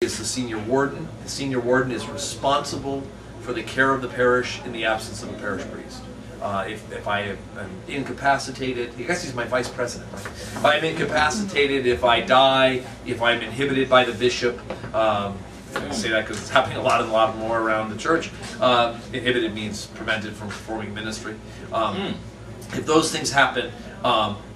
is the senior warden. The senior warden is responsible for the care of the parish in the absence of a parish priest. If I am incapacitated, I guess he's my vice president, right? If I'm incapacitated, if I die, if I'm inhibited by the bishop, I say that because it's happening a lot more around the church. Inhibited means prevented from performing ministry. If those things happen,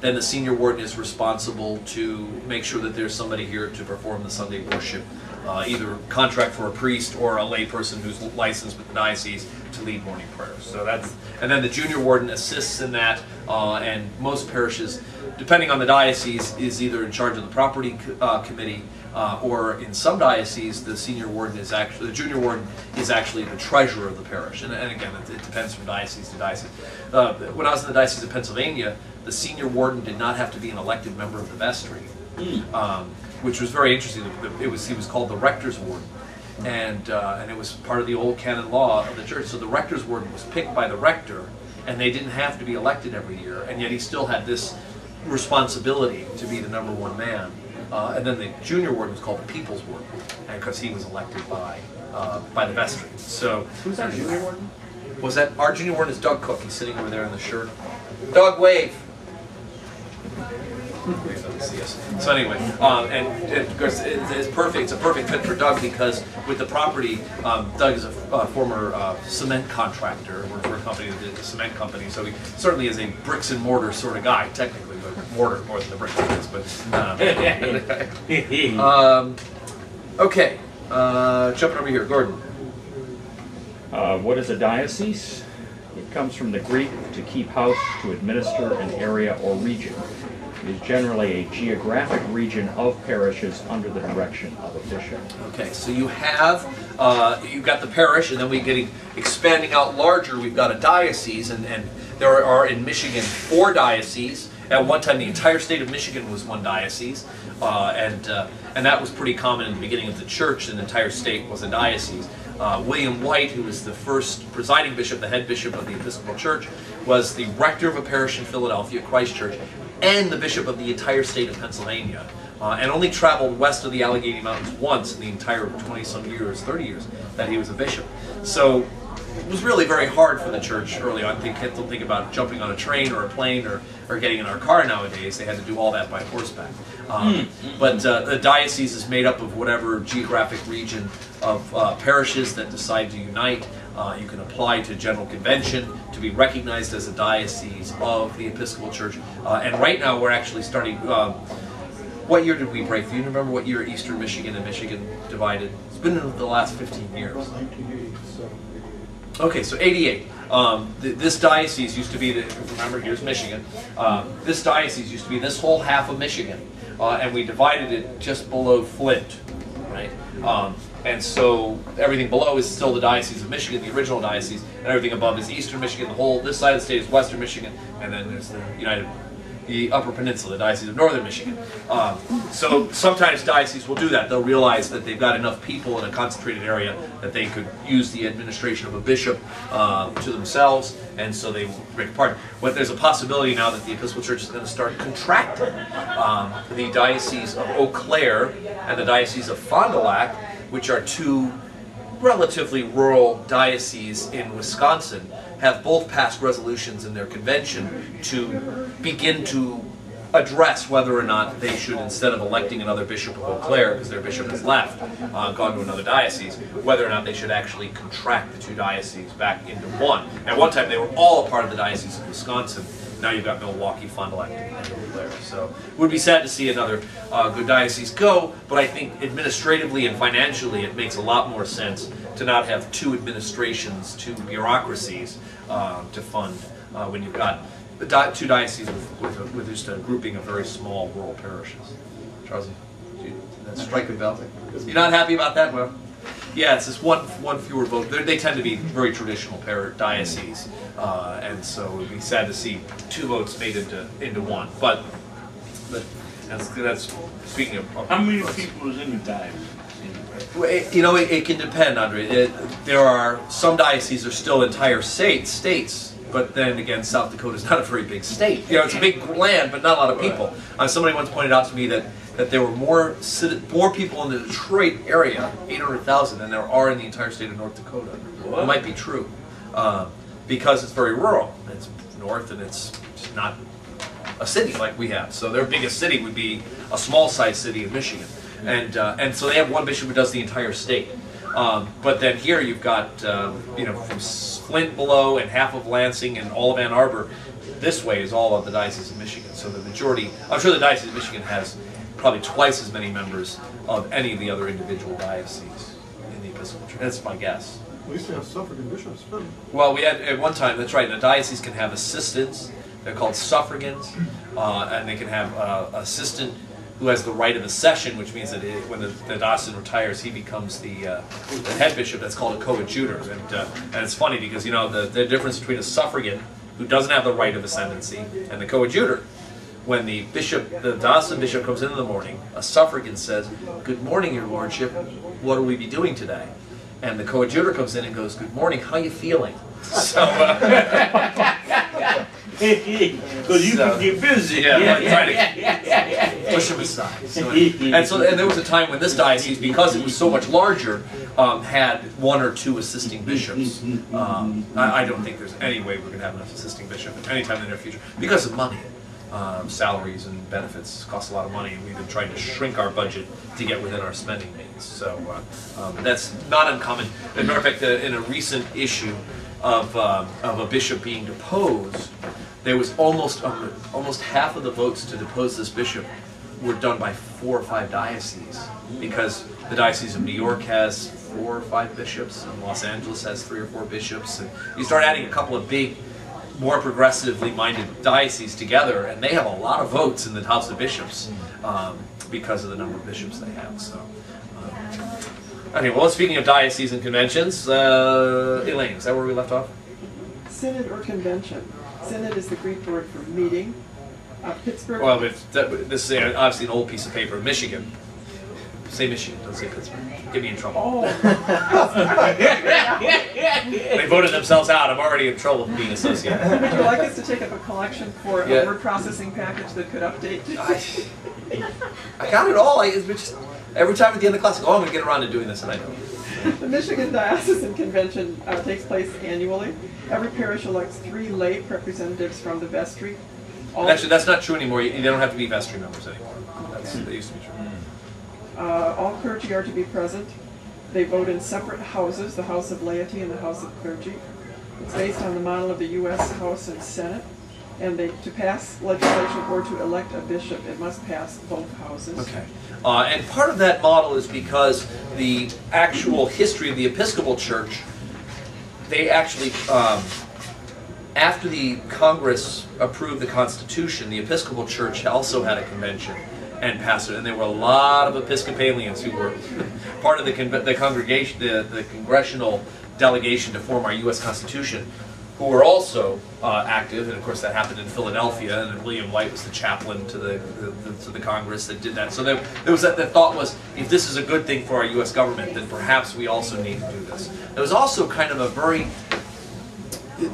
then the senior warden is responsible to make sure that there's somebody here to perform the Sunday worship, either contract for a priest or a lay person who's licensed with the diocese to lead morning prayers. So that's, and then the junior warden assists in that, and most parishes, depending on the diocese, is either in charge of the property committee, or in some dioceses, the senior warden is actually, the junior warden is actually the treasurer of the parish. And again, it depends from diocese to diocese. When I was in the Diocese of Pennsylvania, the senior warden did not have to be an elected member of the vestry, which was very interesting. He was called the rector's warden, and it was part of the old canon law of the church. So the rector's warden was picked by the rector, and they didn't have to be elected every year, and yet he still had this responsibility to be the #1 man. And then the junior warden was called the people's warden, and because he was elected by the vestry. So who's our junior warden? Was that our junior warden? Is Doug Cook? He's sitting over there in the shirt. Doug, wave. So anyway, and of course it's perfect. It's a perfect fit for Doug because with the property, Doug is a former cement contractor, worked for a company that did the cement company. So he certainly is a bricks and mortar sort of guy, technically, but mortar more than the bricks and mortar. Okay, jumping over here, Gordon. What is a diocese? It comes from the Greek to keep house, to administer an area or region. It is generally a geographic region of parishes under the direction of a bishop. Okay, so you have, you've got the parish, and then we're getting, expanding out larger, we've got a diocese, and there are in Michigan 4 dioceses. At one time, the entire state of Michigan was one diocese, and that was pretty common in the beginning of the church. The entire state was a diocese. William White, who was the first presiding bishop, the head bishop of the Episcopal Church, was the rector of a parish in Philadelphia, Christ Church, and the bishop of the entire state of Pennsylvania, and only traveled west of the Allegheny Mountains once in the entire 20-some years, 30 years, that he was a bishop. So it was really very hard for the church early on. They had to think about jumping on a train or a plane or getting in our car nowadays. They had to do all that by horseback. But the diocese is made up of whatever geographic region of parishes that decide to unite. You can apply to General Convention to be recognized as a diocese of the Episcopal Church. And right now we're actually starting, what year did we break? Do you remember what year Eastern Michigan and Michigan divided? It's been in the last 15 years. 1988. Okay, so 88. This diocese used to be, remember, here's Michigan. This diocese used to be this whole half of Michigan. And we divided it just below Flint, right? And so everything below is still the Diocese of Michigan, the original diocese, and everything above is Eastern Michigan. The whole, this side of the state is Western Michigan, and then there's the Upper Peninsula, the Diocese of Northern Michigan. So sometimes dioceses will do that. They'll realize that they've got enough people in a concentrated area that they could use the administration of a bishop to themselves, and so they break apart. But there's a possibility now that the Episcopal Church is going to start contracting the Diocese of Eau Claire and the Diocese of Fond du Lac, which are 2 relatively rural dioceses in Wisconsin, have both passed resolutions in their convention to begin to address whether or not they should, instead of electing another bishop of Eau Claire, because their bishop has left, gone to another diocese, whether or not they should actually contract the 2 dioceses back into one. At one time they were all a part of the Diocese of Wisconsin. Now you've got Milwaukee, Fond du Lac, and Eau Claire. So it would be sad to see another good diocese go, but I think administratively and financially it makes a lot more sense to not have 2 administrations, 2 bureaucracies to fund when you've got 2 dioceses with just a grouping of very small rural parishes. Charles, that strike a bell? You're not happy about that? Well, yeah, it's just one fewer vote. They tend to be very traditional dioceses, and so it would be sad to see 2 votes made into one. But that's speaking of. How many people is in the diocese? You know, it can depend, Andre. There are some dioceses are still entire states. But then again, South Dakota is not a very big state. You know, it's a big land, but not a lot of people. Somebody once pointed out to me that that there were more people in the Detroit area, 800,000, than there are in the entire state of North Dakota. It might be true, because it's very rural. It's north and it's not a city like we have. So their biggest city would be a small-sized city in Michigan. And so they have one bishop who does the entire state. But then here you've got, you know, from Flint below and half of Lansing and all of Ann Arbor, this way is all of the Diocese of Michigan. So the majority, I'm sure the Diocese of Michigan has probably twice as many members of any of the other individual dioceses in the Episcopal Church. That's my guess. We used to have suffragan bishops, too. Well, we had, at one time, that's right, the diocese can have assistants. They're called suffragans, and they can have an assistant who has the right of accession, which means that when the diocesan retires, he becomes the head bishop. That's called a coadjutor. And it's funny because, you know, the difference between a suffragan, who doesn't have the right of ascendancy, and the coadjutor. When the diocesan bishop comes in the morning, a suffragan says, "Good morning, your lordship, what will we be doing today?" And the coadjutor comes in and goes, "Good morning, how you feeling?" So, because you can get busy. Yeah, push him aside. And there was a time when this diocese, because it was so much larger, had one or two assisting bishops. I don't think there's any way we're going to have enough assisting bishops anytime in the near future because of money. Salaries and benefits cost a lot of money, and we've been trying to shrink our budget to get within our spending means. So that's not uncommon. As a matter of fact, in a recent issue of a bishop being deposed, there was almost half of the votes to depose this bishop were done by 4 or 5 dioceses, because the Diocese of New York has 4 or 5 bishops, and Los Angeles has 3 or 4 bishops, and you start adding a couple of big, more progressively minded dioceses together, and they have a lot of votes in the House of Bishops because of the number of bishops they have. So, okay. Well, speaking of dioceses and conventions, Elaine, is that where we left off? Synod or convention. Synod is the Greek word for meeting. Pittsburgh. Well, this is obviously an old piece of paper. Michigan. Say Michigan, don't say Pittsburgh. Get me in trouble. Oh. They voted themselves out. I'm already in trouble for being associated. Would you like us to take up a collection for a word processing package that could update? I got it all. Every time at the end of the class, I go, I'm going to get around to doing this, and I don't. The Michigan Diocesan Convention takes place annually. Every parish elects 3 lay representatives from the vestry. Actually, that's not true anymore. They don't have to be vestry members anymore. That used to be true. All clergy are to be present. They vote in separate houses, the House of Laity and the House of Clergy. It's based on the model of the U.S. House and Senate. And to pass legislation or to elect a bishop, it must pass both houses. Okay. And part of that model is because the actual history of the Episcopal Church, they actually, after the Congress approved the Constitution, the Episcopal Church also had a convention and passed it, and there were a lot of Episcopalians who were part of the congregation, the congressional delegation to form our U.S. Constitution, who were also active, and of course that happened in Philadelphia, and William White was the chaplain to the Congress that did that. So there was the thought was, if this is a good thing for our U.S. government, then perhaps we also need to do this. There was also kind of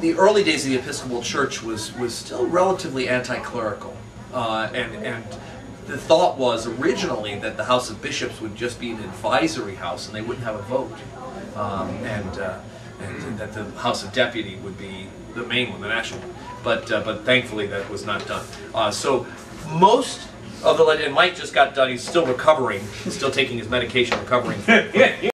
the early days of the Episcopal Church was still relatively anti-clerical, and the thought was originally that the House of Bishops would just be an advisory house and they wouldn't have a vote, and that the House of Deputy would be the main one, the national one. But thankfully that was not done. So most of and Mike just got done. He's still recovering. He's still taking his medication, recovering from